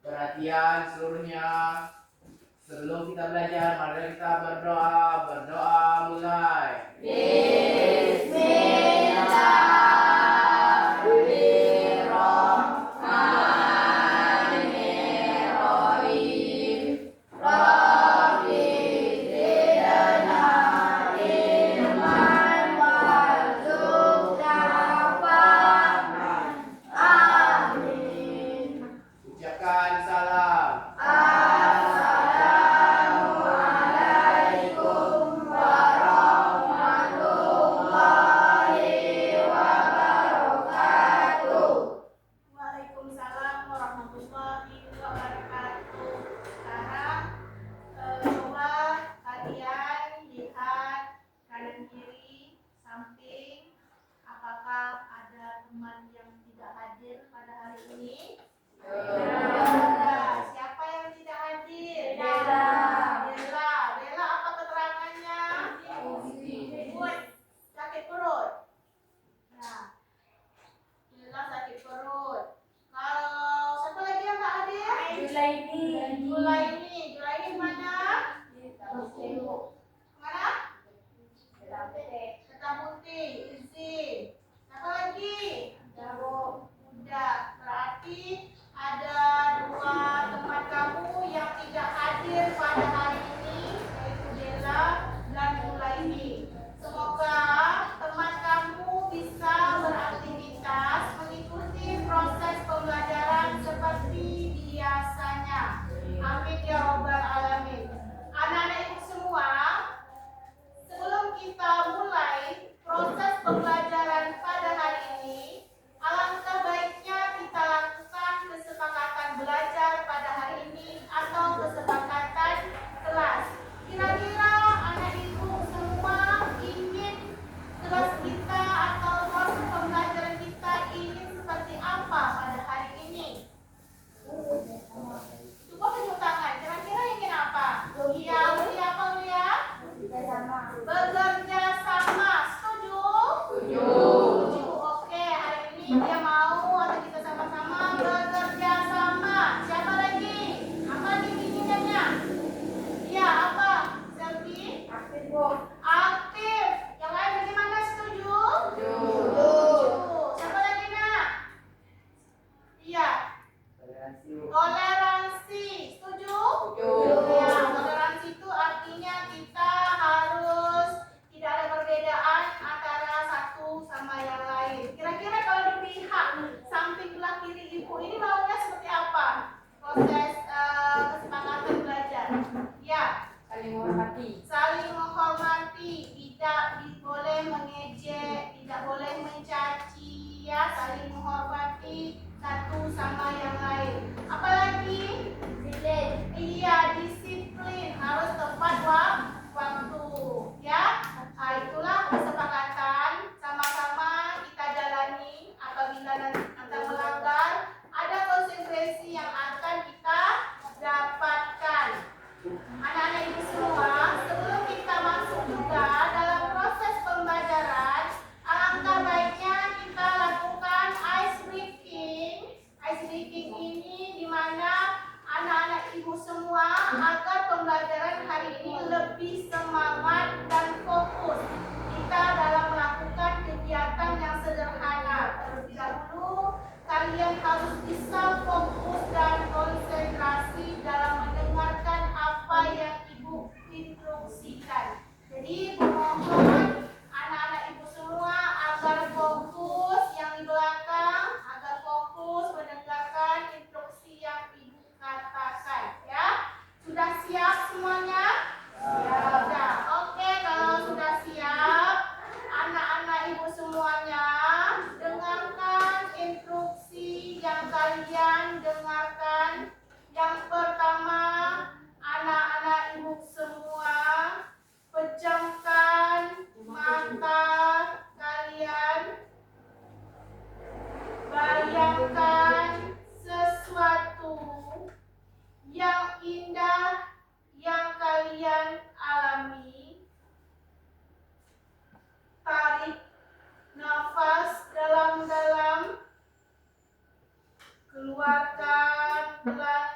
Perhatian seluruhnya. Sebelum kita belajar, mari kita berdoa. Berdoa mulai. Ucapkan salam. Waalaikumsalam warahmatullahi wabarakatuh. Sekarang coba kalian lihat kanan kiri, samping. Apakah ada teman yang tidak hadir pada hari ini? Ada. Siapa yang tidak hadir? Bella. Bella apa keterangannya? Sakit perut. Nah, Bella sakit perut. Kalau siapa lagi yang nggak hadir? Julaini mana? Mana? Kata Putih. Izin. Siapa lagi? Udah. Berarti ada dua teman kamu yang tidak hadir pada hari ini, yaitu Bella dan Julaini. Semoga teman kamu bisa beraktivitas mengikuti proses pembelajaran seperti biasanya. Amin ya robbal alamin. Anak-anak ibu semua, sebelum kita mulai proses pembelajaran pada hari ini, alangkah baiknya kita lakukan kesepakatan belajar pada hari ini atau kesepakatan kelas. Kira-kira anak ibu semua ingin kelas kita atau proses pembelajaran kita ingin seperti apa pada hari ini? Coba tunjuk tangan. Kira-kira ingin apa? Iya, apa Lia? Bekerja sama. Setuju? Setuju. Oke, hari ini dia mau atau kita sama-sama bekerja sama. Siapa lagi? Apa lagi keinginannya? Iya, apa? Selfie? Aktif. Yang lain bagaimana? Setuju? Setuju. Siapa lagi nak? Iya. Toleransi. Setuju? Ya, toleransi itu artinya kita harus tidak ada perbedaan antara satu sama yang lain. Kira-kira kalau di pihak samping belah kiri ibu ini maunya seperti apa? Proses kesepakatan belajar. Ya. Saling menghormati, tidak boleh mengejek, tidak boleh mencaci, ya, saling menghormati satu sama yang lain. Apalagi? Iya, disiplin, harus tepat waktu, ya. Nah, itulah kesepakatan sama-sama kita jalani. Apabila nanti kita melanggar, ada konsekuensi yang akan kita dapatkan. Anak-anak ibu semua, sebelum kita masuk juga dalam proses pembelajaran, alangkah baiknya kita lakukan ice breaking. Ice breaking ini di mana anak-anak ibu semua agar pembelajaran hari ini lebih semangat dan fokus. Kita dalam melakukan kegiatan yang sederhana. Terlebih dahulu, kalian harus bisa fokus dan konsentrasi dalam mendengarkan apa yang ibu instruksikan. Jadi mohon anak-anak ibu semua agar fokus yang di belakang, agar fokus mendengarkan instruksi yang ibu katakan, ya. Sudah siap semuanya? Ya. Oke, kalau sudah siap, anak-anak ibu semuanya dengarkan instruksi yang kalian dengarkan. Yang pertama, anak-anak ibu semua pejamkan mata kalian. Bayangkan sesuatu yang indah yang kalian alami. Tarik nafas dalam-dalam, keluarkan pelan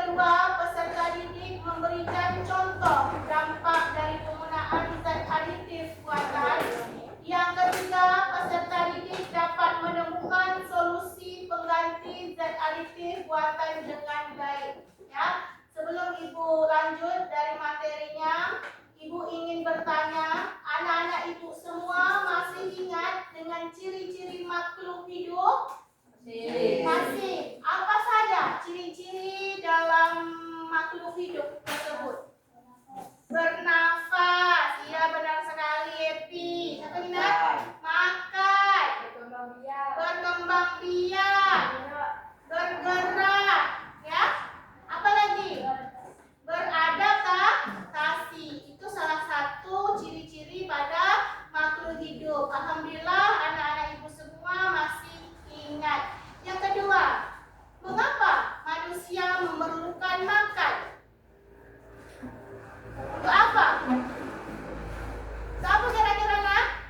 kedua, peserta didik memberikan contoh dampak dari penggunaan zat aditif buatan. Yang ketiga, peserta didik dapat menemukan solusi pengganti zat aditif buatan dengan baik. Ya, sebelum Ibu lanjut dari materinya, Ibu ingin bertanya, anak-anak Ibu semua masih ingat dengan ciri-ciri makhluk hidup? Masih. Apa saja ciri-ciri dalam makhluk hidup tersebut? Bernafas, iya benar sekali Epi. Siapa ingat? Makan, berkembang biak, bergerak, ya. Apa lagi? Beradaptasi. Itu salah satu ciri-ciri pada makhluk hidup. Alhamdulillah anak-anak Ibu semua masih ingat. Yang kedua, mengapa manusia memerlukan makan? Untuk apa? Untuk apa kira-kira nak?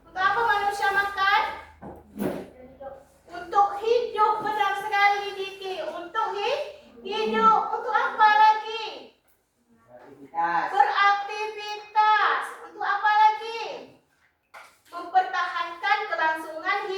Untuk apa manusia makan? Untuk hidup, benar sekali Diki. Untuk hidup. Untuk apa lagi? Beraktivitas. Untuk apa lagi? Mempertahankan kelangsungan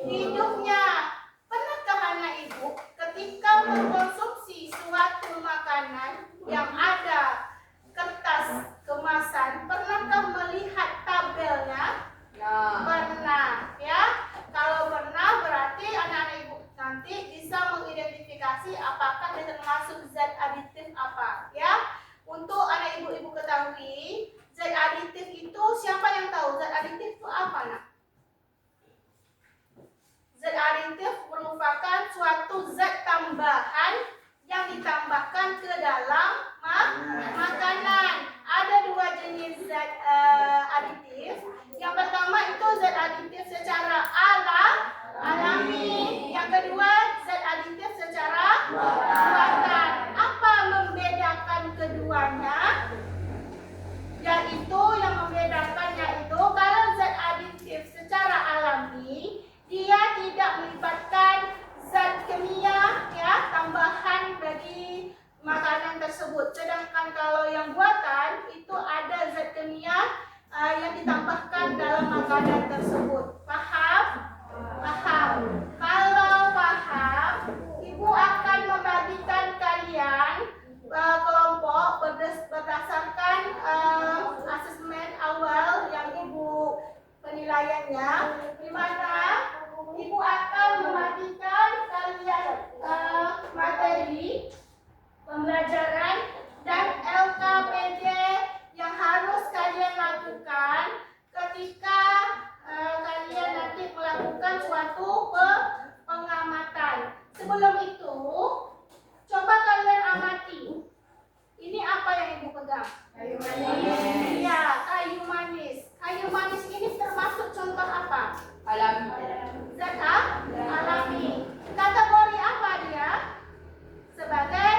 hidupnya. Pernahkah anak Ibu ketika mengkonsumsi suatu makanan yang ada kertas kemasan, pernahkah melihat tabelnya? Pernah, ya. Kalau pernah berarti anak-anak Ibu nanti bisa mengidentifikasi apakah dia termasuk zat aditif apa, ya. Untuk anak Ibu ketahui, zat aditif itu siapa yang tahu zat aditif itu apa, nak? Zat aditif merupakan suatu zat tambahan yang ditambahkan ke dalam makanan. Ada dua jenis zat aditif. Yang pertama itu zat aditif secara alami. Yang kedua zat aditif secara buatan. Apa membedakan keduanya? Yaitu yang membedakannya itu kalau zat aditif secara alami dia tidak melibatkan zat kimia, ya, tambahan bagi makanan tersebut. Sedangkan kalau yang buatan itu ada zat kimia yang ditambahkan dalam makanan tersebut. Paham? Paham. Kalau paham, Ibu akan membagikan kalian kelompok berdasarkan asesmen awal yang Ibu penilaiannya, di mana Ibu akan membagikan kalian materi pembelajaran dan LKPD yang harus kalian lakukan ketika kalian nanti melakukan suatu pengamatan. Sebelum itu, coba kalian amati. Ini apa yang Ibu pegang? Kayu manis. Iya, kayu manis. Kayu manis ini termasuk contoh apa? Alami. Zat alami. Kategori apa dia? Sebagai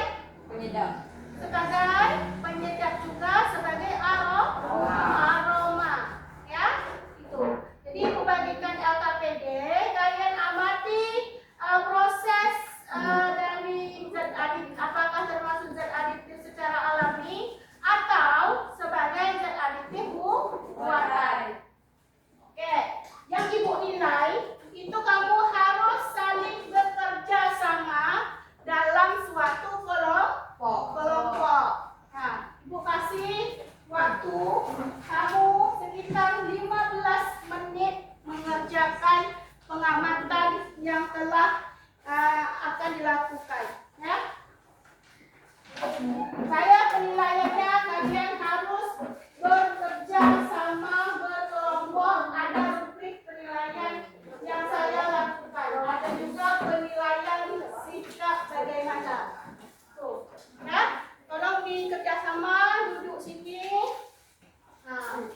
Penyedap. Sebagai penyedap juga, sebagai aroma. Ya, itu. Jadi Ibu bagikan LKPD, kalian amati proses dari zat aditif, apakah termasuk zat aditif secara alami atau sebagai zat aditif buatan. Oke, yang Ibu nilai itu kamu harus saling bekerja sama dalam suatu kelompok. Nah, Ibu kasih waktu kamu sekitar 15 menit mengerjakan pengamatan yang telah akan dilakukan, ya. Saya penilaiannya kalian harus bekerja sama, berkelompok. Ada rubrik penilaian yang saya lakukan. Ada juga penilaian sikap bagaimana. Tuh, ya. Tolong bekerja sama, duduk sini. Nah,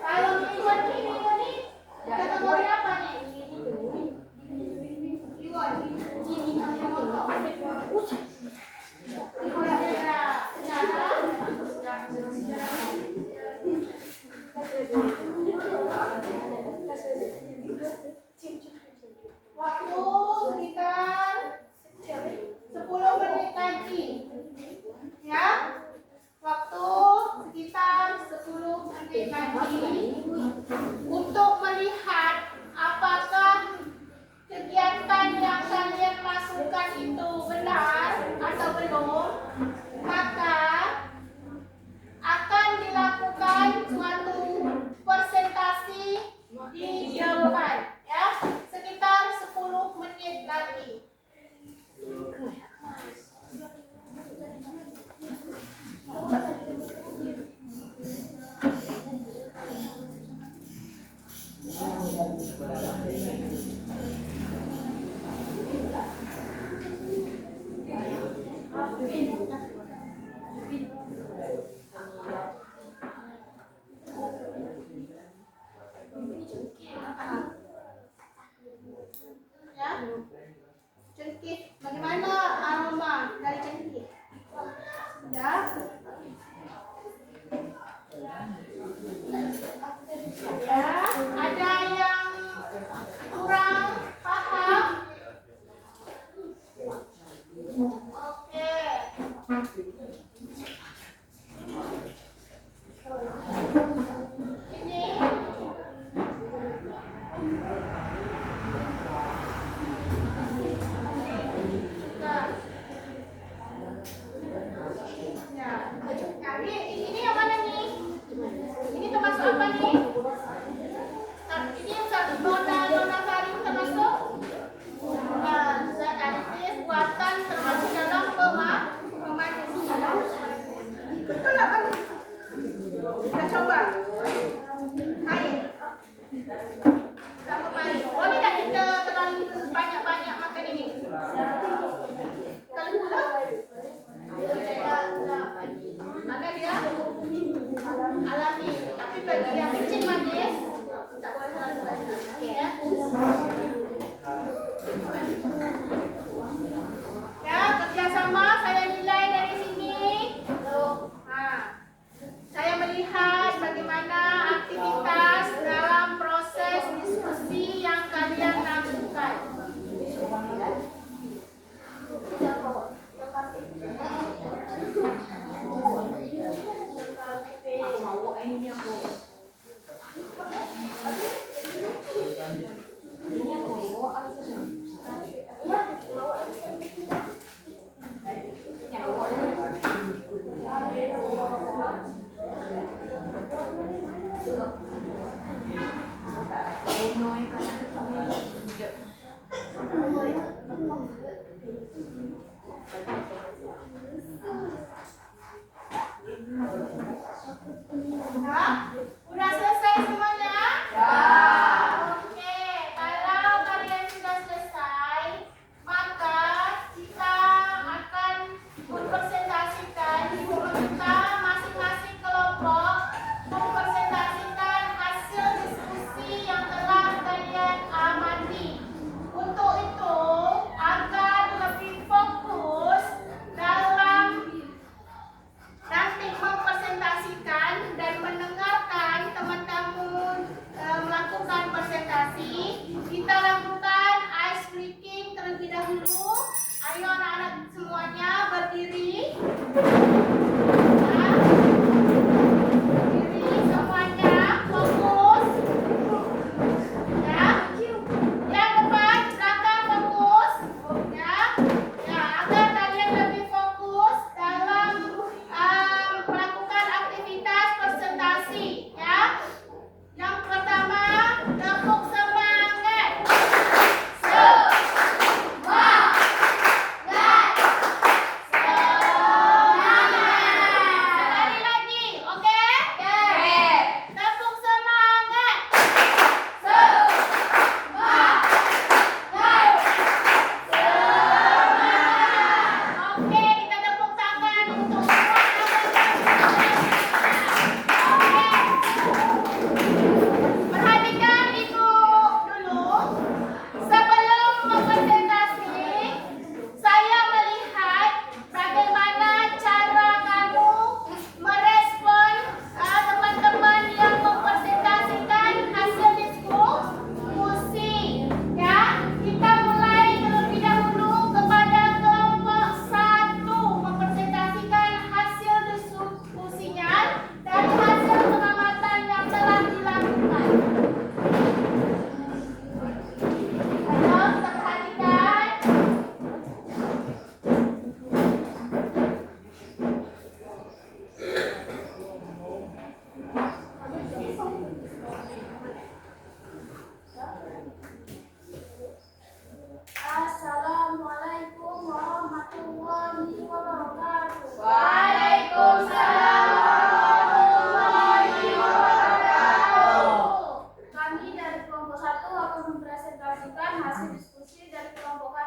Kalau mingguan ini kategori apa nih? Waktu sekitar 10 menit lagi. Ya. Waktu sekitar 10 menit lagi untuk melihat apakah kegiatan yang kalian masukkan itu benar atau belum, maka akan dilakukan suatu presentasi di depan, ya, sekitar 10 menit lagi. Ya, cengkeh. Bagaimana aroma dari cengkeh? Ya. Ya, ada yang kurang paham? Oke. Ini ya, ini yang mana nih? Ini termasuk apa nih? Ini yang satu nona saring termasuk? Bukan, zat aditif buatan termasuk dalam pemanis. Betul nggak kan? Kita coba. Air. Sama air. Boleh tak kita terlalu banyak-banyak makan ini? Kalau gula? Mana dia? Alami. Tapi bagi yang kecil manis, tak boleh terlalu banyak. Okey ya. Ya, kerjasama saya nilai dari sini. Saya melihat bagaimana aktivitas dalam proses diskusi yang kalian lakukan. Udah selesai semuanya? Ya. Oke, kalau kalian sudah selesai, maka kita akan mempresentasikan, kita masing-masing kelompok mempresentasikan hasil diskusi yang telah kalian amati. Untuk itu, agar lebih fokus dalam nanti mempresentasikan dan mendengarkan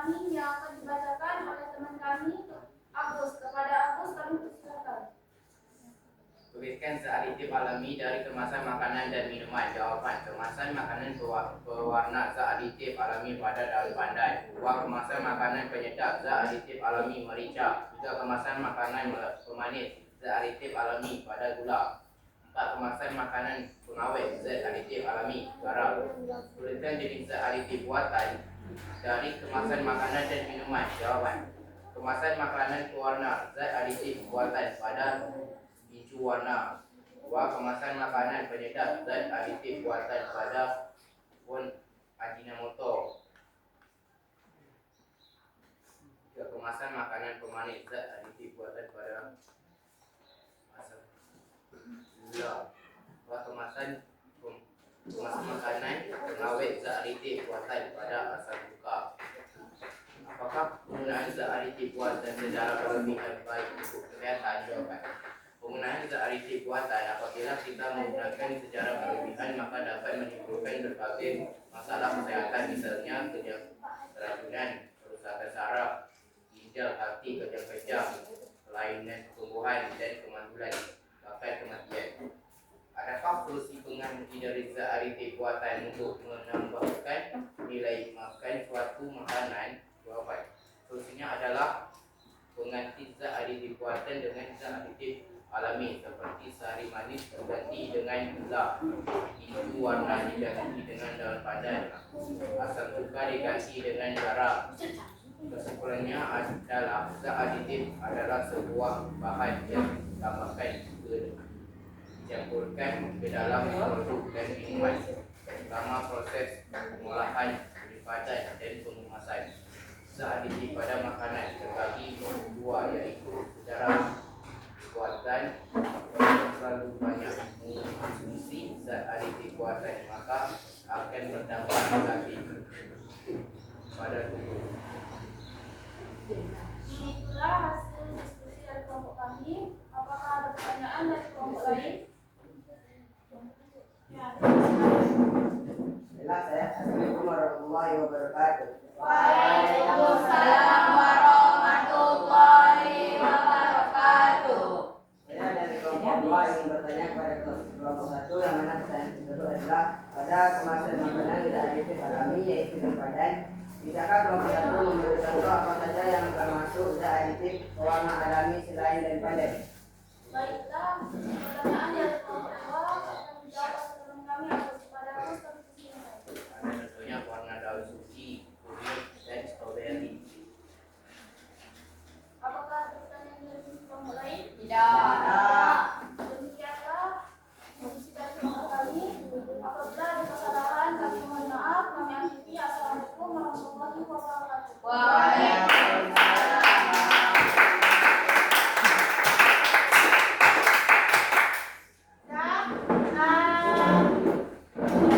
kami yang akan dibacakan oleh teman kami, Agus. Kepada Agus kami persilakan. Tuliskan seaditif alami dari kemasan makanan dan minuman. Jawaban: kemasan makanan berwarna seaditif alami pada daun pandai. 2. Kemasan makanan penyedap seaditif alami merica. 3. Kemasan makanan pemanis seaditif alami pada gula. 4. Kemasan makanan pengawet seaditif alami garam. Tuliskan jenis seaditif buatan dari kemasan makanan dan minuman. Jawaban: kemasan makanan pewarna seaditif buatan pada hijau warna. 2. Kemasan makanan penyedap zat aditif buatan pada pun Ajinomoto. 3. Kemasan makanan pemanis zat aditif buatan pada asam gula. 2. Kemasan makanan pengawet zat aditif buatan pada asam buka. Apakah penggunaan zat aditif buatan secara berlebihan baik untuk kesehatan? Jawaban: penggunaan zat aditif buatan apabila kita menggunakan secara berlebihan maka dapat menimbulkan berbagai masalah kesehatan, misalnya keracunan, kerusakan saraf, ginjal, hati, kejang-kejang, kelainan pertumbuhan dan kemandulan, bahkan kematian. Adakah solusi pengganti dari zat aditif buatan untuk menambahkan nilai makan suatu makanan? Jawaban: solusinya adalah pengganti zat aditif buatan dengan zat aditif alami seperti sari manis diganti dengan gula, hijau warna diganti dengan daun pandan, asam cuka diganti dengan garam. Kesimpulannya adalah zat aditif adalah sebuah bahan yang dicampurkan ke dalam produk dan minuman, terutama proses pengolahan, penyimpanan dan pengemasan. Zat aditif pada makanan terbagi dua, yaitu secara buatan. Terlalu banyak mengonsumsi zat aditif buatan maka akan berdampak negatif pada tubuh. Itulah hasil diskusi dari kelompok kami. Apakah ada pertanyaan dari kelompok lain? Ya, Jelas ya. Assalamualaikum warahmatullahi wabarakatuh. Waalaikumsalam warahmatullahi wabarakatuh. Saya dari kelompok 2 ingin bertanya kepada kelompok 1, yang mana pertanyaan tersebut adalah pada kemasan makanan tidak aditif alami yaitu daun pandan. Bisakah kelompok 1 memberi contoh apa saja yang termasuk zat aditif pewarna alami selain daun pandan? Baiklah, pertanyaan dari kelompok 2 akan menjawab teman kami Agus. Kepada Agus kami persilakan. Ada contohnya warna daun suci, kunyit, dan stroberi. Apakah ada pertanyaan dari kelompok lain? Tidak. Demikianlah diskusi dari kelompok kami. Apabila ada kesalahan, kami mohon maaf. Kami akhiri. Assalamualaikum warahmatullahi wabarakatuh. Waalaikumsalam.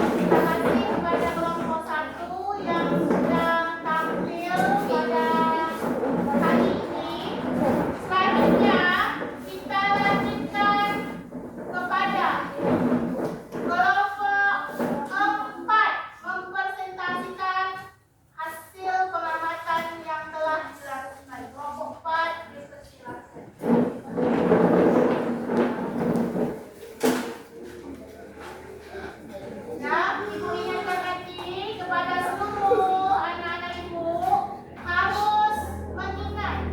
Terima kasih kepada kelompok 1 yang sudah tampil pada hari ini. Selanjutnya kita lanjutkan kepada kelompok 4 mempresentasikan hasil pengamatan yang telah dilakukan. Kelompok 4 dipersilakan. Nah, ibu ingatkan lagi kepada seluruh anak-anak ibu harus mengingat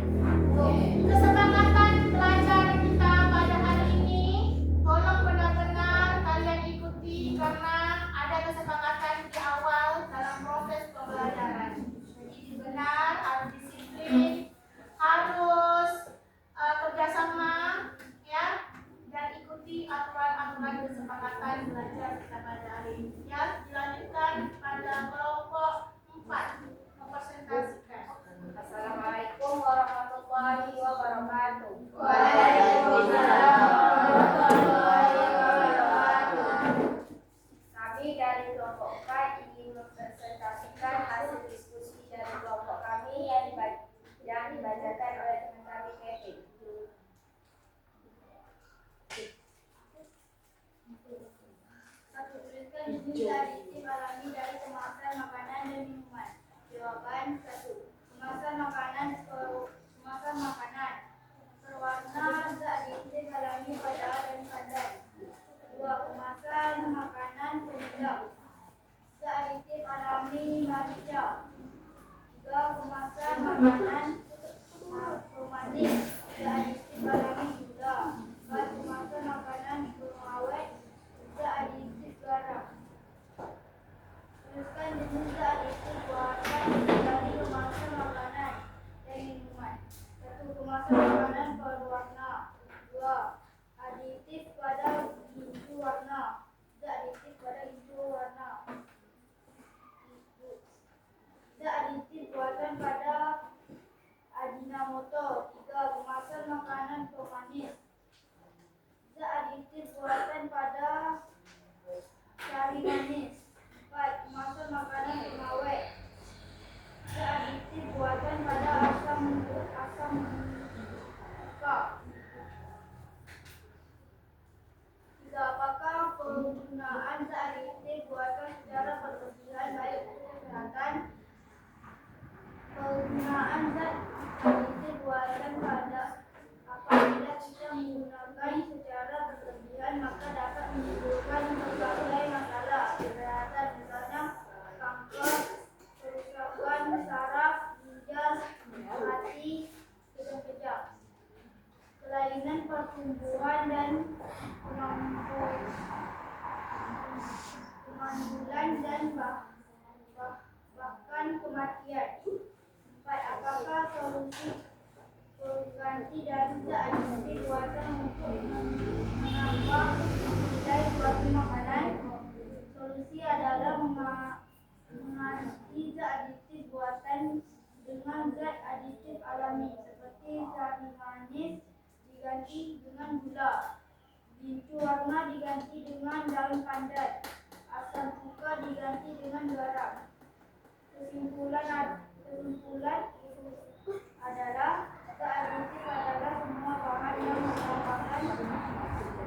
kesepakatan belajar kita pada hari ini. Tolong benar-benar kalian ikuti karena ada kesepakatan di awal dalam proses pembelajaran. Jadi benar, harus disiplin, harus kerjasama, ya, dan ikuti aturan-aturan kesepakatan belajar kita pada hari ini. Ya, dilanjutkan pada kelompok 4 mempresentasikan. Assalamualaikum warahmatullahi wabarakatuh. Waalaikumsalam warahmatullahi wabarakatuh. Kami dari kelompok 4 ingin mempresentasikan hasil diskusi dari kelompok kami yang dibacakan oleh teman kami Kevin. Satu, tuliskan jenis aditif alami dari kemasan makanan dan minuman. Jawaban 1. kemasan makanan penyedap. Zat aditif alami marica. 3. Kemasan makanan pemanis. Zat aditif alami gula. 4. Kemasan makanan pengawet. Zat aditif garam. Tuliskan jenis zat aditif buatan dari kemasan makanan dan minuman. 1. Kemasan makanan berwarna. 2. Aditif pada hijau warna. Zat aditif pada hijau warna. Zat aditif buatan pada Ajinomoto. 3. Kemasan makanan pemanis. Zat aditif buatan pada sari manis. 4. Kemasan makanan pengawet. Zat aditif buatan pada asam buka. 3. Apakah penggunaan zat aditif buatan secara berlebihan baik untuk kesehatan? Penggunaan zat aditif buatan pada apabila kita menggunakan secara berlebihan maka dapat menimbulkan berbagai masalah kesehatan, misalnya kanker, kerusakan saraf, ginjal, hati, kejang-kejang, kelainan pertumbuhan dan kemandulan dan bahkan kematian. 4. Apakah solusi pengganti dari zat aditif buatan untuk menambah nilai protein makanan? Solusi adalah mengganti zat aditif buatan dengan zat aditif alami seperti sari manis diganti dengan gula, bintu warna diganti dengan daun pandan, asam cuka diganti dengan garam. Kesimpulan adalah zat aditif adalah semua bahan yang menambahkan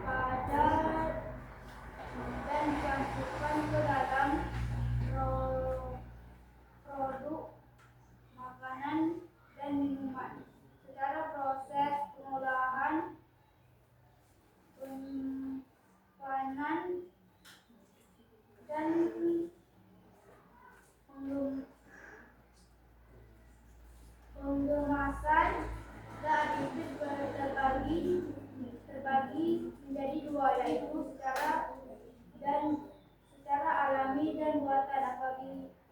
kadar dan dicampurkan ke dalam produk makanan dan minuman secara proses pengolahan, penyimpanan dan pengemasan. Zat aditif terbagi menjadi dua, yaitu secara alami dan buatan.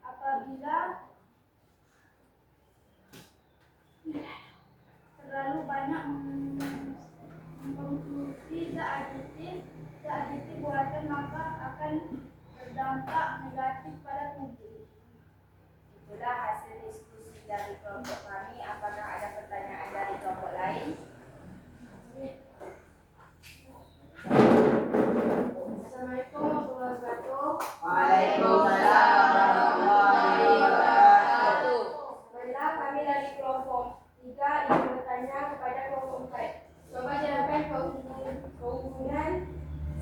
Apabila terlalu banyak mengkonsumsi zat aditif buatan maka akan berdampak negatif pada tubuh. Itulah hasil diskusi dari kelompok kami. Apakah ada pertanyaan dari kelompok lain? Assalamualaikum warahmatullahi wabarakatuh. Waalaikumsalam warahmatullahi wabarakatuh. Baiklah, kami dari kelompok 3 ingin bertanya kepada kelompok 4. Coba jelaskan keunggulan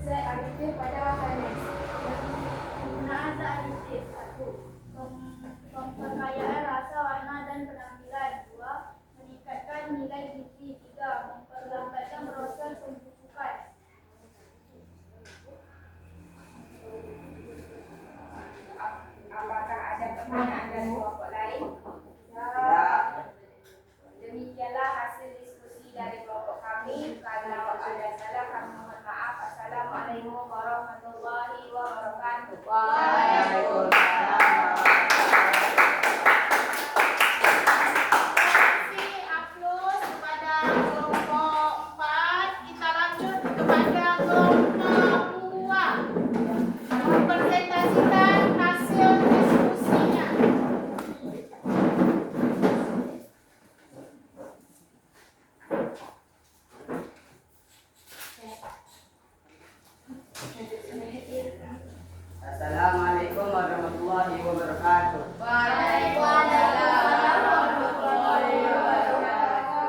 zat aditif pada makanan. Penggunaan zat aditif. 1. Memperkayaan rasa, warna dan penampilan. 2. Meningkatkan nilai gizi. 3. Memperlambatkan proses pembusukan. Apakah ada pertanyaan dari kelompok lain? Demikianlah hasil diskusi dari kelompok kami. Kalau ada salah kami mohon maaf. Assalamualaikum warahmatullahi wabarakatuh. Waalaikumsalam. Aplaus kepada kelompok 4. Kita lanjut kepada kelompok 2. Mempresentasikan hasil diskusinya. Assalamualaikum warahmatullahi wabarakatuh.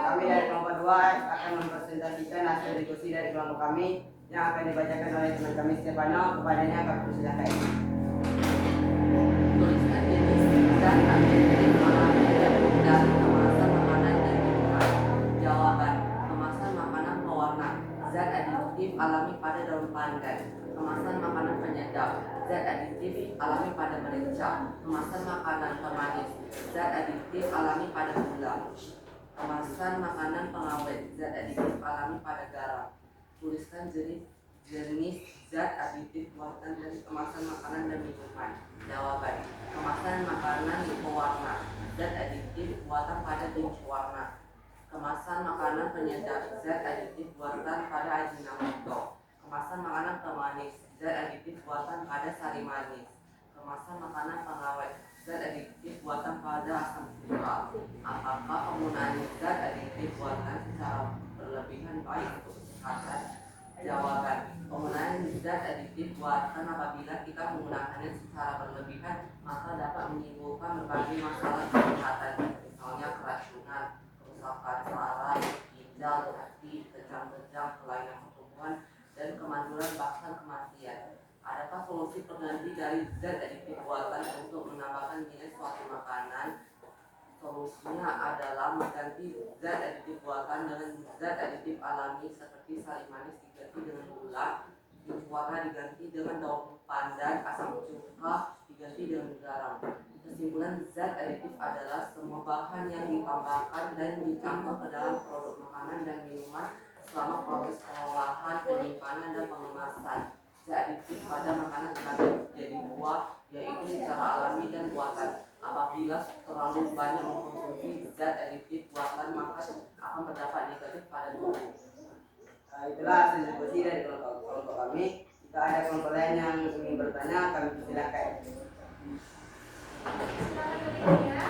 Kami dari kelompok 2 akan mempresentasikan hasil diskusi dari kelompok kami yang akan dibacakan oleh teman kami Stefano. Kepadanya kami persilakan. Tuliskan jenis dan aditif alami dari kemasan makanan dan minuman. Jawaban: kemasan makanan pewarna. Zat aditif alami pada daun pandan. Kemasan makanan penyedap. penyedap, zat aditif alami pada merica, kemasan makanan pemanis, zat aditif alami pada gula, kemasan makanan pengawet, zat aditif alami pada garam. Tuliskan jenis zat aditif buatan dari kemasan makanan dan minuman. Jawaban: kemasan makanan pewarna, zat aditif buatan pada tinta warna. Kemasan makanan penyedap, zat aditif buatan pada ajinomoto. Kemasan makanan pemanis, zat aditif buatan pada sari manis. Kemasan makanan pengawet, zat aditif buatan pada asam gula. Apakah penggunaan zat aditif buatan secara berlebihan baik untuk kesehatan? Jawaban: penggunaan zat aditif buatan apabila kita menggunakannya secara berlebihan maka dapat menimbulkan berbagai masalah kesehatan, misalnya keracunan, kerusakan saraf, ginjal, hati, kejang-kejang, kelainan pertumbuhan, dan kemanduran bahkan kematian. Adakah solusi pengganti dari zat aditif buatan untuk menambahkan nilai suatu makanan? Solusinya adalah mengganti zat aditif buatan dengan zat aditif alami seperti sari manis diganti dengan gula, tinta warna diganti dengan daun pandan, asam cuka diganti dengan garam. Kesimpulan, zat aditif adalah semua bahan yang ditambahkan dan dicampur ke dalam produk makanan dan minuman selama proses pengolahan, penyimpanan, dan pengemasan. Zat aditif pada makanan dibagi menjadi dua, yaitu secara alami dan buatan. Apabila terlalu banyak mengkonsumsi zat aditif buatan maka akan berdampak negatif pada tubuh. Itulah hasil diskusi dari kelompok kami. Jika ada kelompok lain yang ingin bertanya, kami silakan. Silakan bertanya.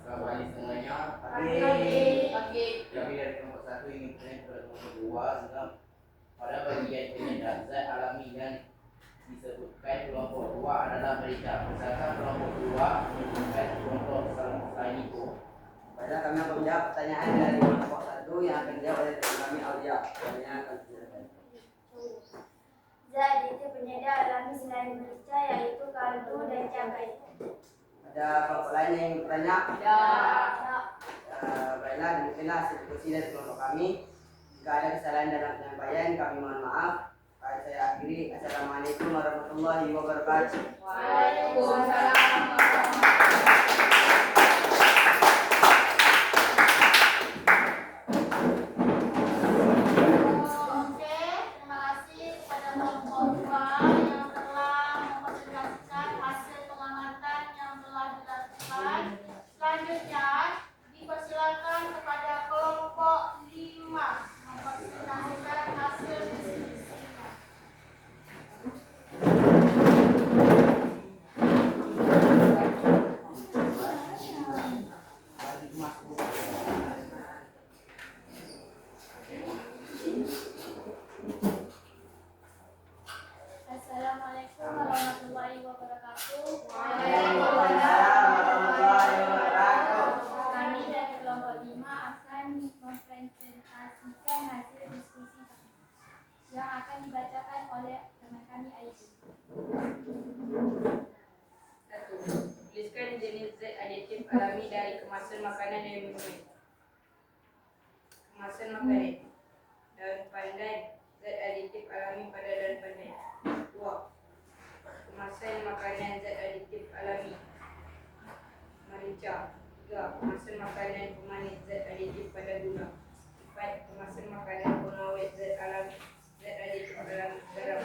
Selamat pagi semuanya. Pagi. Kami dari kelompok 1 ingin bertanya kepada kelompok 2 tentang pada bagian penyedap zat alami yang disebutkan kelompok 2 adalah merica. Misalkan kelompok 2 menyebutkan kelompok selain itu. Padahal kami akan menjawab pertanyaan dari kelompok 1 yang akan dijawab oleh teman kami Aulia. Pertanyaan akan silakan. Zat aditif penyedap alami selain merica yaitu kaldu dan cabai. Ada kelompok lain yang ingin bertanya? Tak. Baiklah, demikianlah hasil diskusi dari kelompok kami. Jika ada kesalahan dalam penyampaian, kami mohon maaf. Saya akhiri. Assalamualaikum warahmatullahi wabarakatuh. Waalaikumsalam. Assalamualaikum warahmatullahi wabarakatuh. Waalaikumsalam warahmatullahi wabarakatuh. Kami dari kelompok 5 akan mempresentasikan hasil diskusi yang akan dibacakan oleh teman kami Aisyah. 1. Tuliskan jenis zat aditif alami dari kemasan makanan dan minuman. Kemasan makanan: daun pandan, zat aditif alami pada daun pandan. 2. Kemasan makanan, zat aditif alami merica. 3. Kemasan makanan pemanis, zat aditif pada gula. 4. Kemasan makanan pengawet, zat aditif alami garam.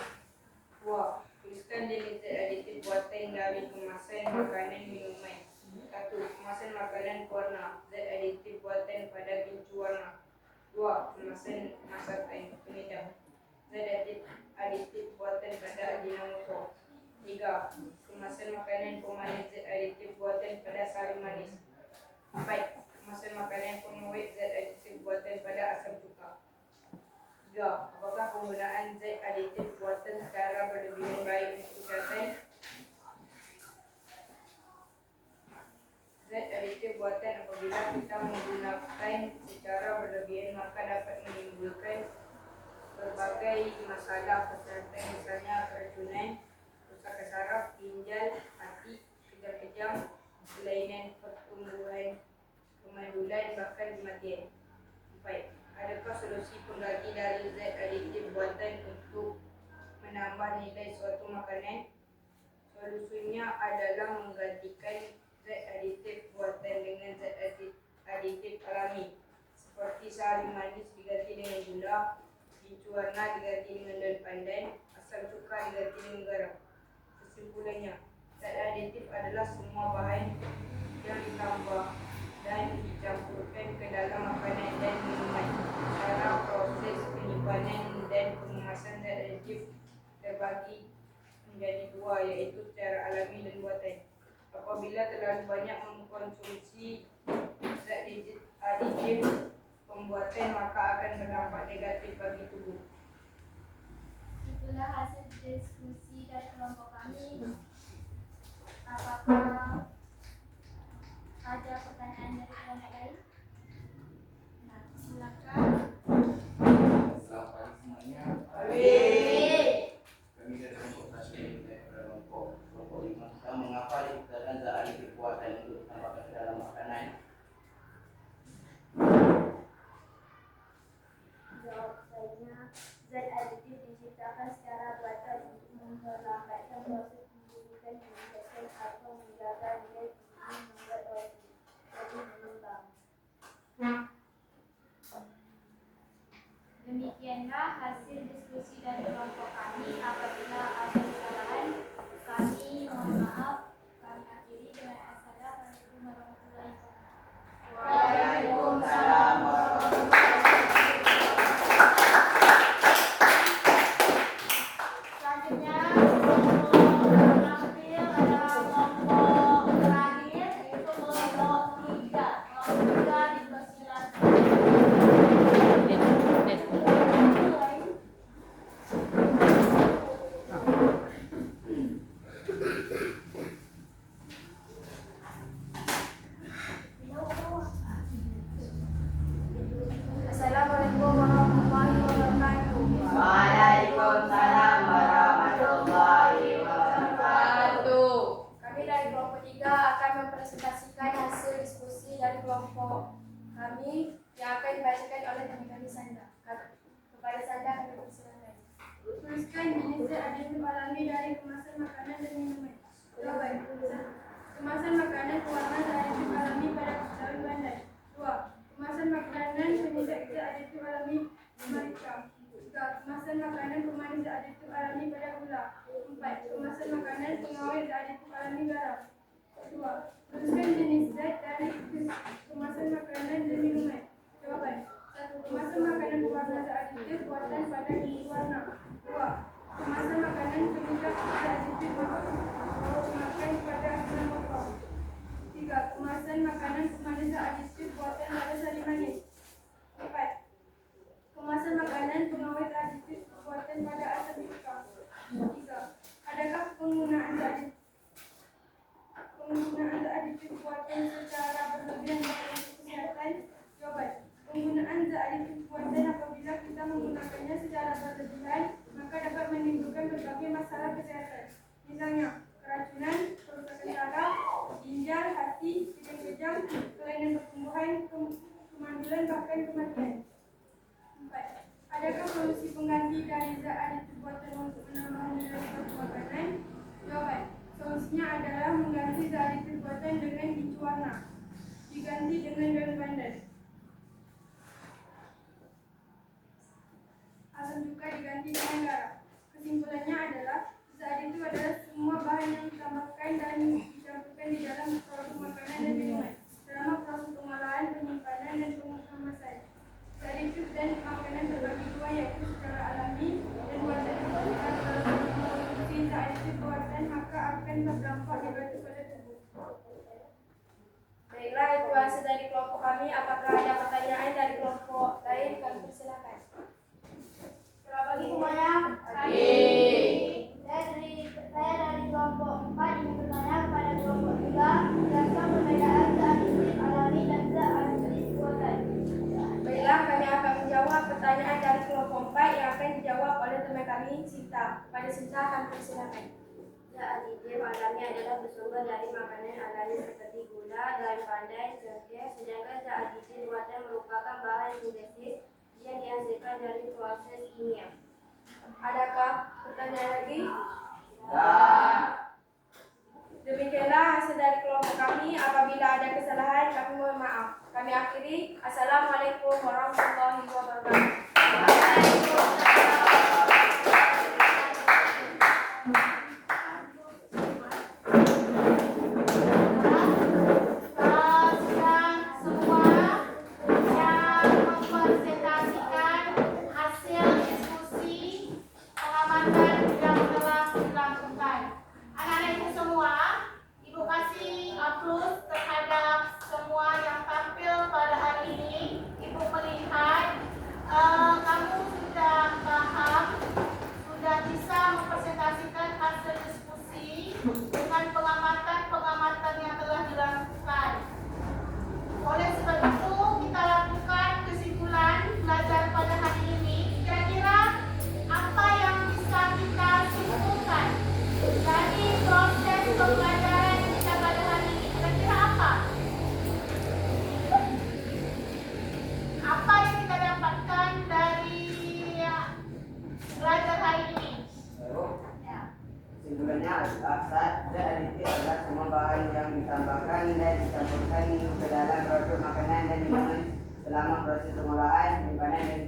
2. Tuliskan jenis zat aditif buatan dari kemasan makanan minuman. 1. Kemasan makanan pewarna, zat aditif buatan pada tinta warna. 2. Kemasan masakan penyedap, zat aditif buatan pada ajinomoto. 3. Kemasan makanan pemanis, zat aditif buatan pada sari manis. 4. Kemasan makanan pengawet, zat aditif buatan pada asam cuka. 3. Apakah penggunaan zat aditif buatan secara berlebihan baik untuk kesehatan? Zat aditif buatan apabila kita menggunakan secara berlebihan maka dapat menimbulkan berbagai masalah kesehatan, misalnya keracunan, kerusakan saraf, ginjal, hati, kejang-kejang, kelainan pertumbuhan, kemandulan, bahkan kematian. 4. Adakah solusi pengganti dari zat aditif buatan untuk menambahkan menambah nilai suatu makanan? Solusinya adalah menggantikan zat aditif buatan dengan zat aditif alami. Seperti sari manis diganti dengan gula, bicu warna diganti dengan daun pandan, asam cuka diganti dengan garam. Kesimpulannya, zat aditif adalah semua bahan yang ditambah dan dicampurkan ke dalam makanan dan minuman. Cara proses penyimpanan dan pengemasan zat aditif terbagi menjadi dua, iaitu secara alami dan buatan. Apabila terlalu banyak mengkonsumsi zat aditif pembuatan, maka akan berdampak negatif bagi tubuh. Itulah hasil diskusi dari kelompok kami. Apakah ada pertanyaan dari kelompok lain? Nah, silakan. Selamat pagi semuanya. Kami dari kelompok tadi kelompok 5 tentang mengapa diciptakan zat aditif buatan untuk ditambahkan ke dalam makanan. Jawabannya, zat aditif diciptakan secara buatan untuk memperlambatkan proses pembusukan meningkatkan atau menjaga nilai gizi membuat roti lebih mengembang. Demikianlah hasil diskusi dari kelompok kami. Apabila ada kesalahan, kami mohon maaf. Kami akhiri dengan assalamualaikum warahmatullahi wabarakatuh. Waalaikumsalam warahmatullahi Selanjutnya tampil adalah kelompok terakhir, yaitu kelompok 3. Kelompok 3 dipersilakan. Assalamualaikum warahmatullahi wabarakatuh. Waalaikumsalam warahmatullahi wabarakatuh. Kami dari kelompok 3 akan mempresentasikan hasil diskusi dari kelompok kami yang akan dibacakan oleh teman kami Sanda. Kepada Sanda kami persilakan. Tuliskan jenis zat aditif alami dari kemasan makanan dan minuman. Jawaban. Kemasan makanan pewarna zat aditif alami pada daun pandan. 2. Kemasan makanan penyedap zat aditif alami merica. 3. Kemasan makanan pemanis zat aditif alami pada gula. 4. Kemasan makanan pengawet zat aditif alami garam. 2. Tuliskan jenis zat dari kemasan makanan dan minuman. Jawaban. 1. Kemasan makanan pewarna zat aditif buatan pada bicu warna. 2. Kemasan makanan penyedap zat aditif makan pada asinan pokok. 3. Kemasan makanan pemanis zat aditif buatan pada sari manis. 4. Kemasan makanan pengawet zat aditif buatan pada asam cuka. 3. Adakah penggunaan zat aditif buatan secara berlebihan dalam kesehatan? Jawaban. Penggunaan zat aditif buatan apabila kita menggunakannya secara berlebihan, maka dapat menimbulkan berbagai masalah kesehatan. Misalnya, keracunan, kerusakan saraf, ginjal, hati, kejang-kejang, kelainan pertumbuhan, kemandulan, bahkan kematian. 4. Adakah solusi pengganti dari zat aditif buatan untuk menambah nilai suatu makanan? Jawaban. Solusinya adalah mengganti zat aditif buatan dengan bicu warna, diganti dengan daun pandan. Asam cuka diganti dengan garam. Kesimpulannya adalah zat aditif adalah semua bahan yang ditambahkan dan dicampurkan di dalam produk makanan dan minuman selama proses pengolahan, penyimpanan, dan pengemasan. Zat aditif dan makanan terbagi dua, yaitu secara alami dan buatan. Jika terlalu mengonsumsi zat aditif buatan, maka akan berdampak negatif pada tubuh. Baiklah, itu hasil dari kelompok kami. Apakah ada pertanyaan dari kelompok lain? Kami persilakan. Selamat pagi semuanya. Saya dari kelompok 4 ingin bertanya kepada kelompok 3 tentang perbedaan zat aditif alami dan zat aditif buatan. Baiklah, kami akan menjawab pertanyaan dari kelompok 4 yang akan dijawab oleh teman kami, Sinta. Kepada Sinta, kami persilakan. Zat aditif alami adalah bersumber dari makanan alami seperti gula, daun pandan, cengkeh, sedangkan zat aditif buatan merupakan bahan sintetis yang dihasilkan dari proses kimia. Adakah pertanyaan lagi? Contohnya zat aditif adalah semua bahan yang ditambahkan dan dicampurkan ke dalam produk makanan dan minuman selama proses pengolahan, penyimpanan dan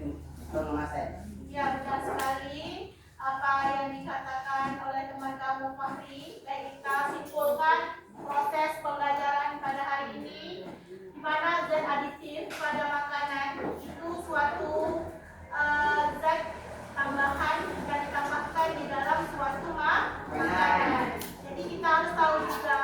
pengemasan. Ya, benar sekali apa yang dikatakan oleh teman kamu Fahri. Baik, kita simpulkan proses pembelajaran pada hari ini, di mana zat aditif pada makanan itu suatu zat tambahan yang ditambahkan di dalam suatu makanan. Jadi kita harus tahu juga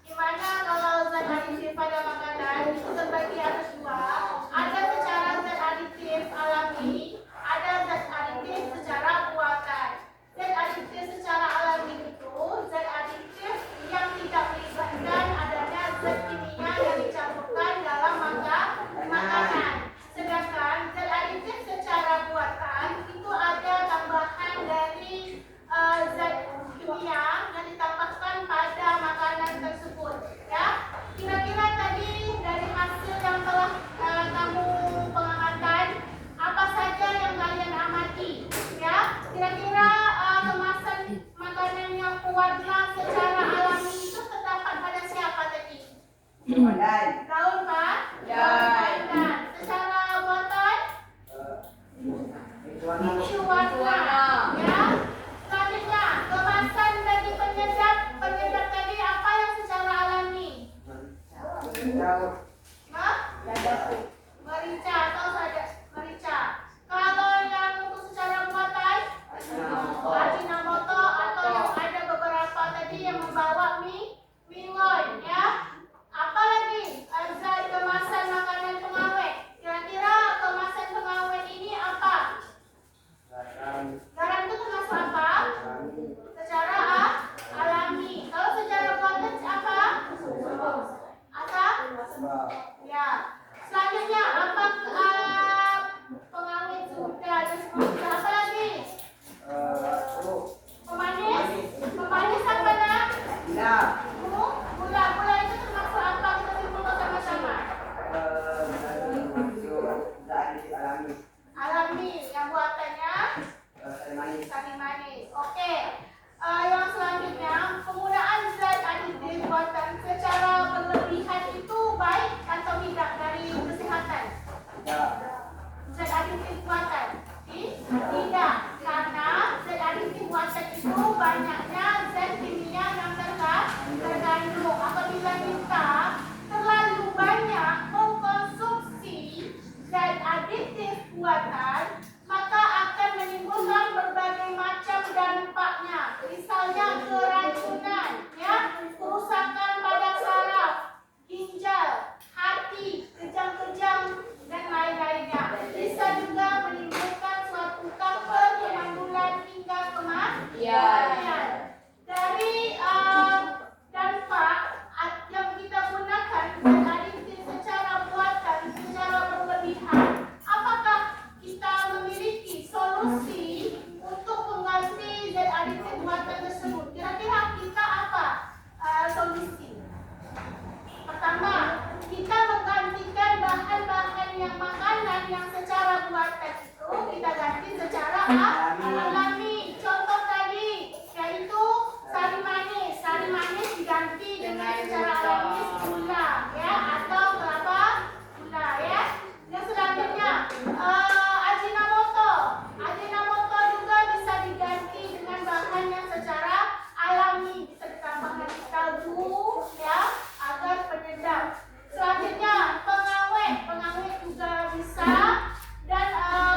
di mana kalau zat aditif pada makanan itu terbagi atas dua. Ada secara zat aditif alami, ada zat aditif secara buatan. Zat aditif secara alami itu zat aditif yang tidak melibatkan adanya zat kimia yang dicampurkan dalam makanan. Sedangkan zat aditif secara buatan itu ada tambahan dari zat kimia yang ditambahkan pada makanan tersebut. Ya, kira-kira tadi dari hasil yang telah kamu pengamatan, apa saja yang kalian amati? Ya, kira-kira kemasan makanan yang warna secara alami itu terdapat pada siapa tadi? Pandai. Daun Pak? Dan secara buatan? Itu warna Itu warna. Ya. Selanjutnya, kemasan bagi penyedap tadi apa yang secara alami? daun. Hah? Merica atau saja merica. Kalau yang untuk secara buatan? Ajinomoto atau yang ada beberapa tadi yang membawa mingon, ya. Apa lagi? Zat kemasan makanan pengawet. Kira-kira kemasan pengawet ini apa? Garam itu termasuk apa? Secara alami. Kalau secara buatan apa? Ya. Selanjutnya apa pengawet sudah ada semuanya. Apa lagi? Pemanis. Pemanis apa nak? Gula itu termasuk apa? Kita simpulkan sama-sama. Alami. Yang buatannya sari manis. Oke. Yang selanjutnya, penggunaan zat aditif buatan secara berlebihan itu baik atau tidak dari kesehatan? Zat aditif buatan? Tidak, karena zat aditif buatan itu banyaknya zat kimia yang terkandung. Apabila kita terlalu banyak mengkonsumsi zat aditif buatan, maka akan menimbulkan berbagai macam dampaknya. Misalnya keracunan, ya, kerusakan pada saraf, ginjal, hati, kejang-kejang dan lain-lainnya. Bisa juga menimbulkan suatu kanker, kemandulan hingga kematian. Dari dampak yang kita gunakan zat aditif secara buatan, secara berlebihan, apakah kita memiliki solusi untuk mengganti zat aditif buatan tersebut? Kira-kira kita apa solusi? Pertama, kita menggantikan bahan-bahan yang makanan yang secara buatan itu kita ganti secara alami. Contoh tadi yaitu sari manis. Sari manis diganti dengan secara alami gula, ya, atau kelapa gula, ya. Yang selanjutnya ajinomoto. Ajinomoto juga bisa diganti dengan bahan yang secara alami, bisa ditambahkan di kaldu, ya, agar penyedap. Selanjutnya pengawet juga bisa, dan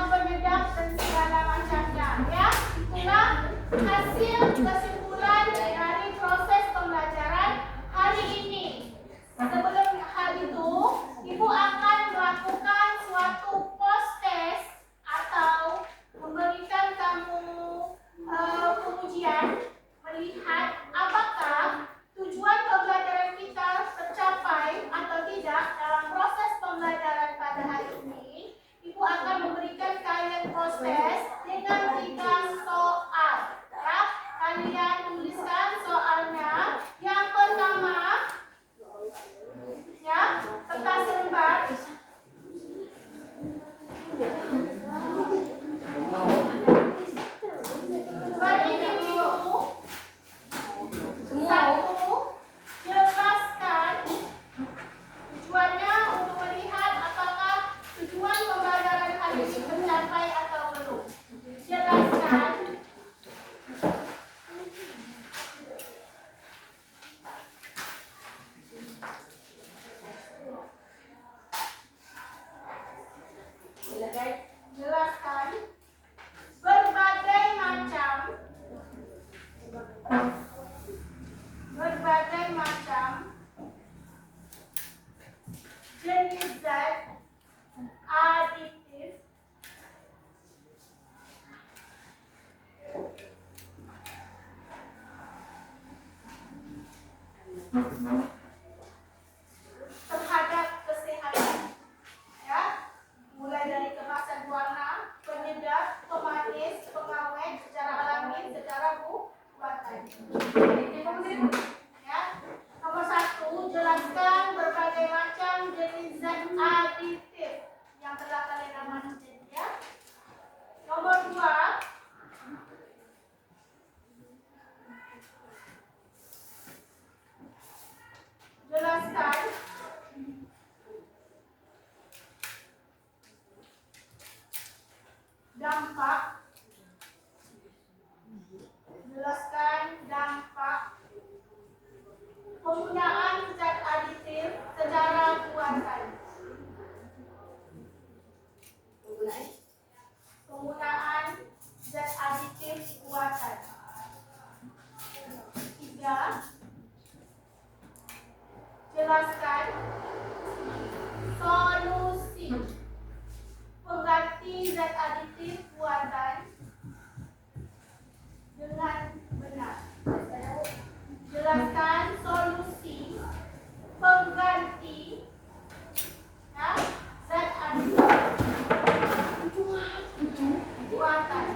penyedap dan segala macamnya, ya. Itulah hasil kesimpulan dari proses pembelajaran hari ini. Sebelum hal itu, Ibu akan melakukan suatu post test atau memberikan kamu pengujian, melihat apakah tujuan pembelajaran kita tercapai atau tidak dalam proses pembelajaran pada hari ini. Ibu akan memberikan kalian post test dengan 3 soal. Ya, kalian berbagai macam jenis zat aditif terhadap kesehatan, ya, mulai dari kemasan warna, penyedap, pemanis, pengawet secara alami, secara buatan. Ya. Nomor 1, jelaskan berbagai macam jenis zat aditif yang telah kalian amati, ya. Nomor 2, jelaskan dampak penggunaan zat aditif secara buatan. Penggunaan zat aditif buatan. 3, jelaskan solusi pengganti zat aditif buatan dengan benar. Jelaskan solusi pengganti, ya, zat aditif buatan.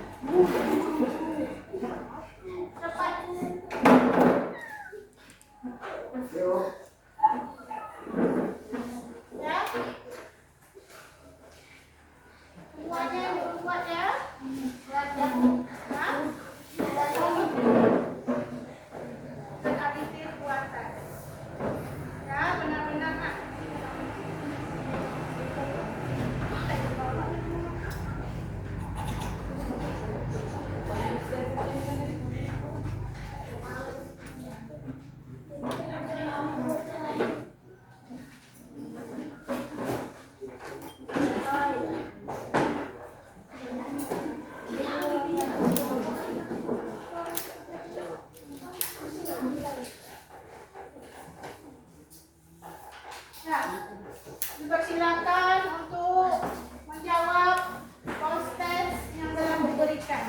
Cepat. Ya. Semuanya yang membuat, ya. Belajar. Nah. Zat aditif buatan. Ya, benar-benar, Nak. Nah, dipersilakan untuk menjawab post-test yang telah diberikan.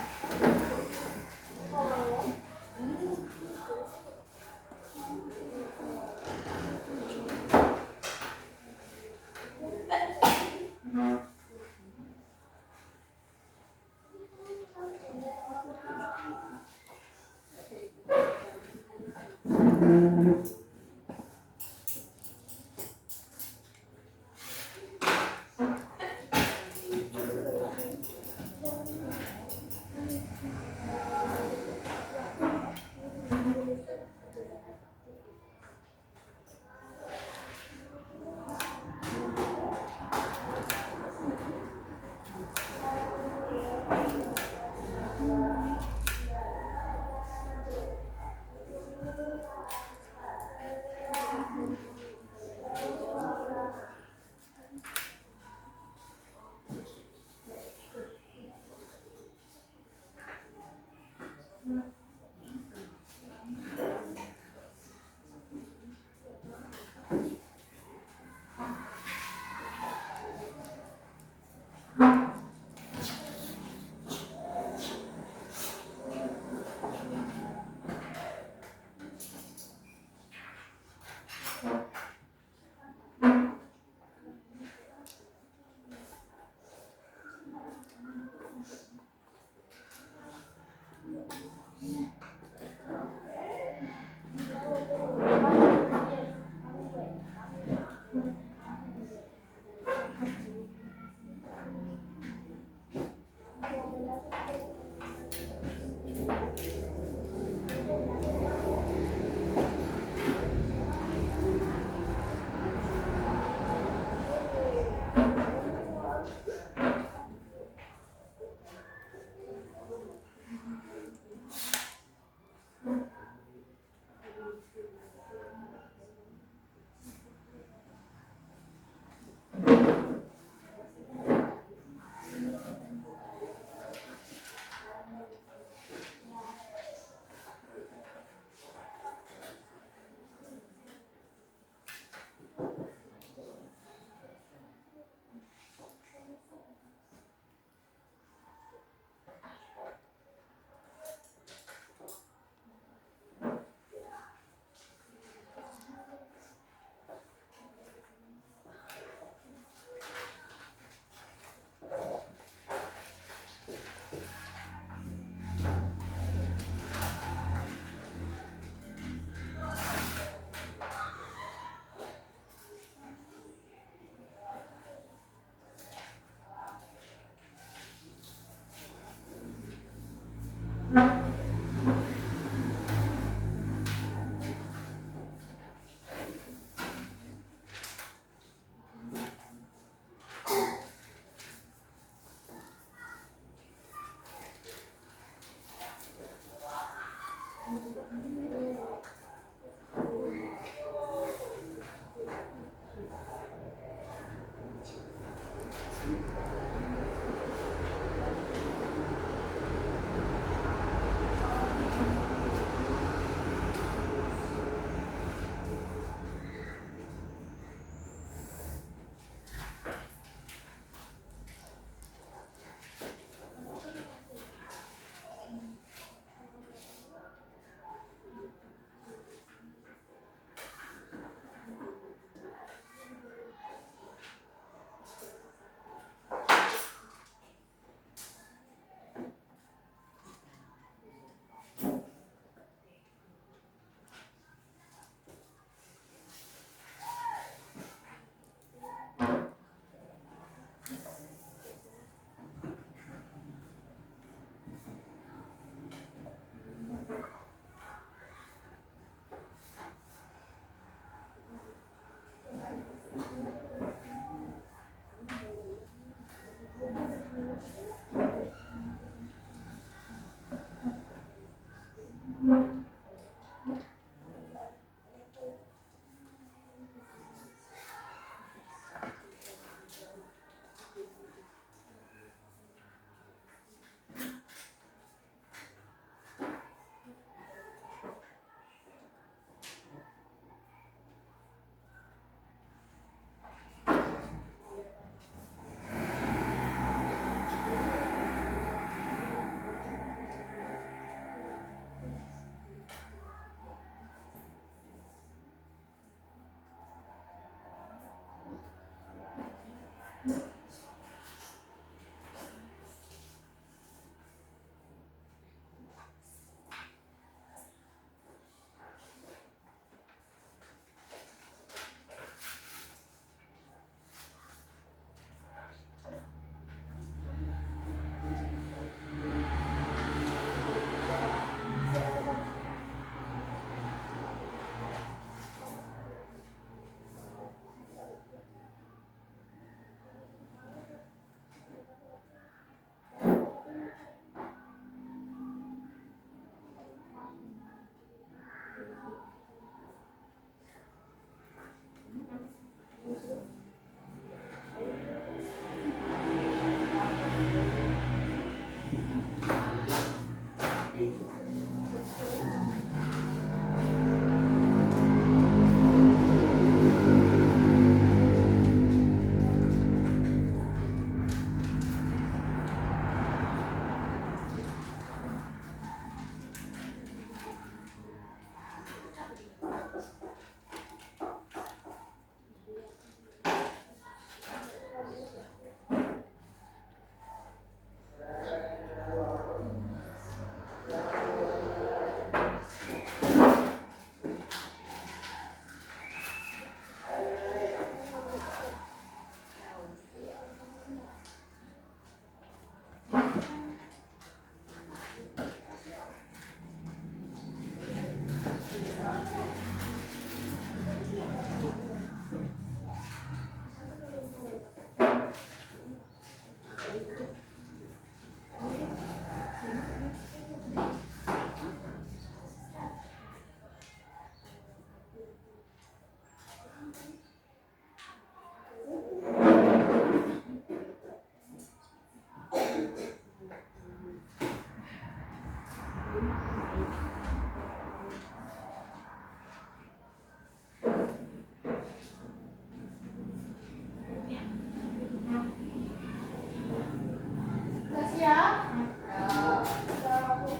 Sudah siap?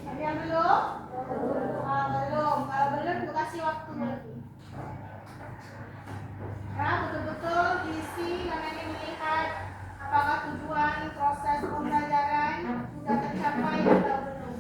Kalian belum? Belum. Kalau belum, aku kasih waktu lagi. Ya, betul-betul diisi karena ini melihat apakah tujuan proses pembelajaran sudah tercapai atau belum.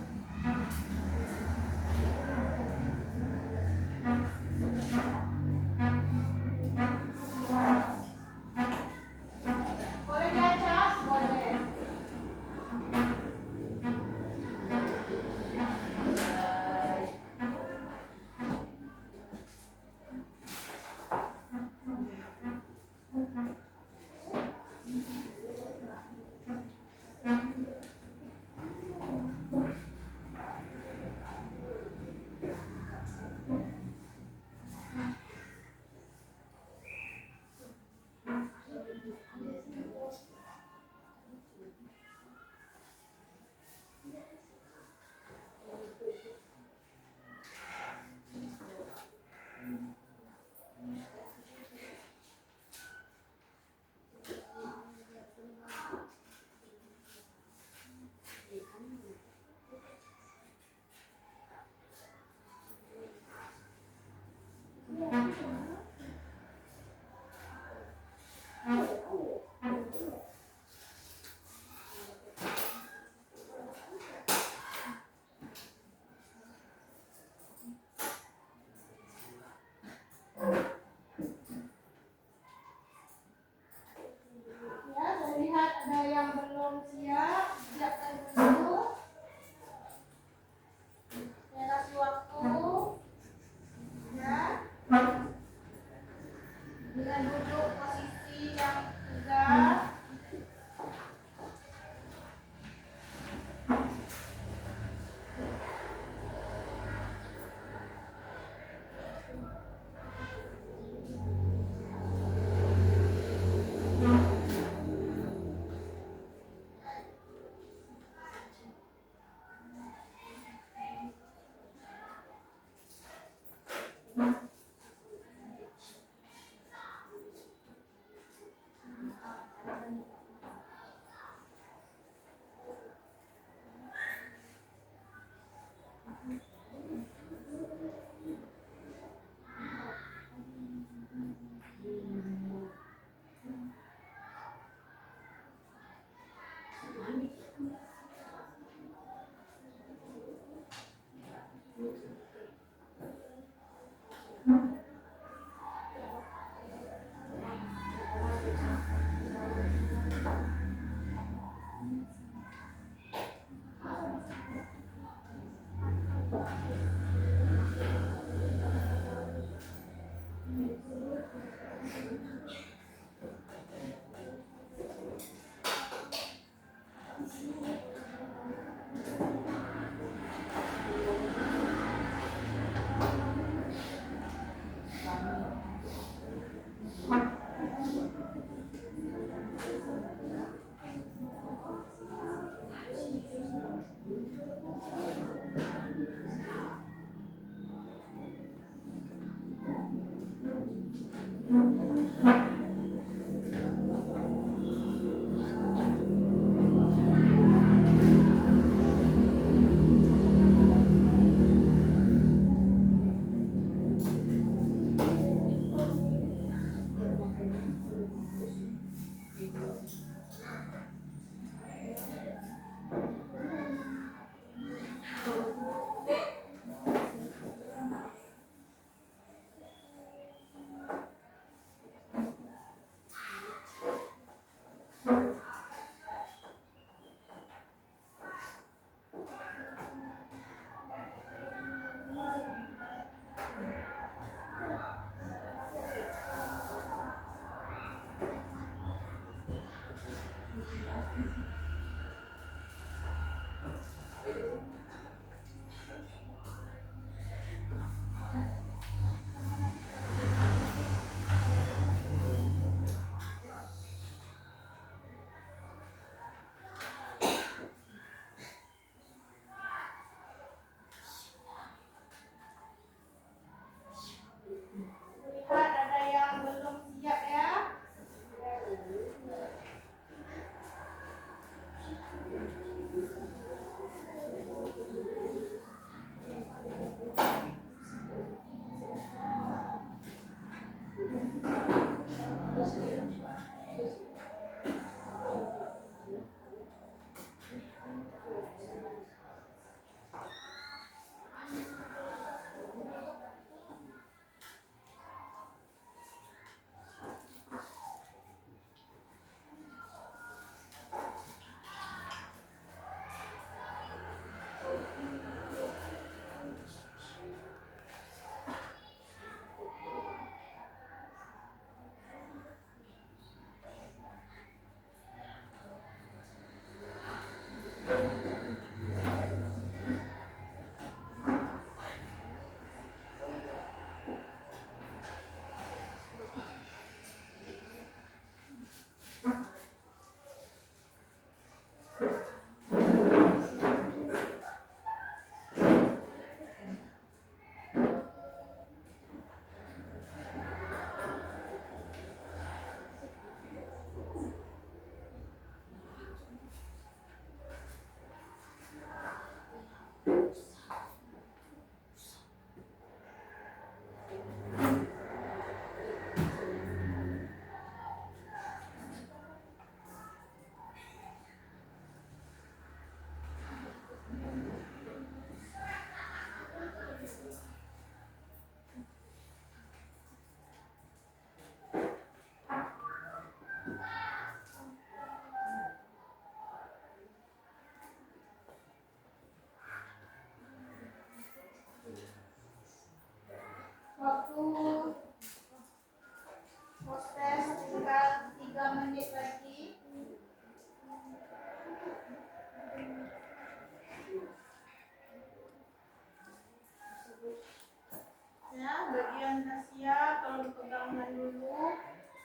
bagian Asia, tolong pegangkan dulu.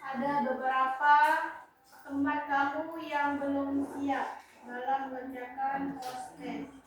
Ada beberapa teman kamu yang belum siap dalam mengerjakan hostes.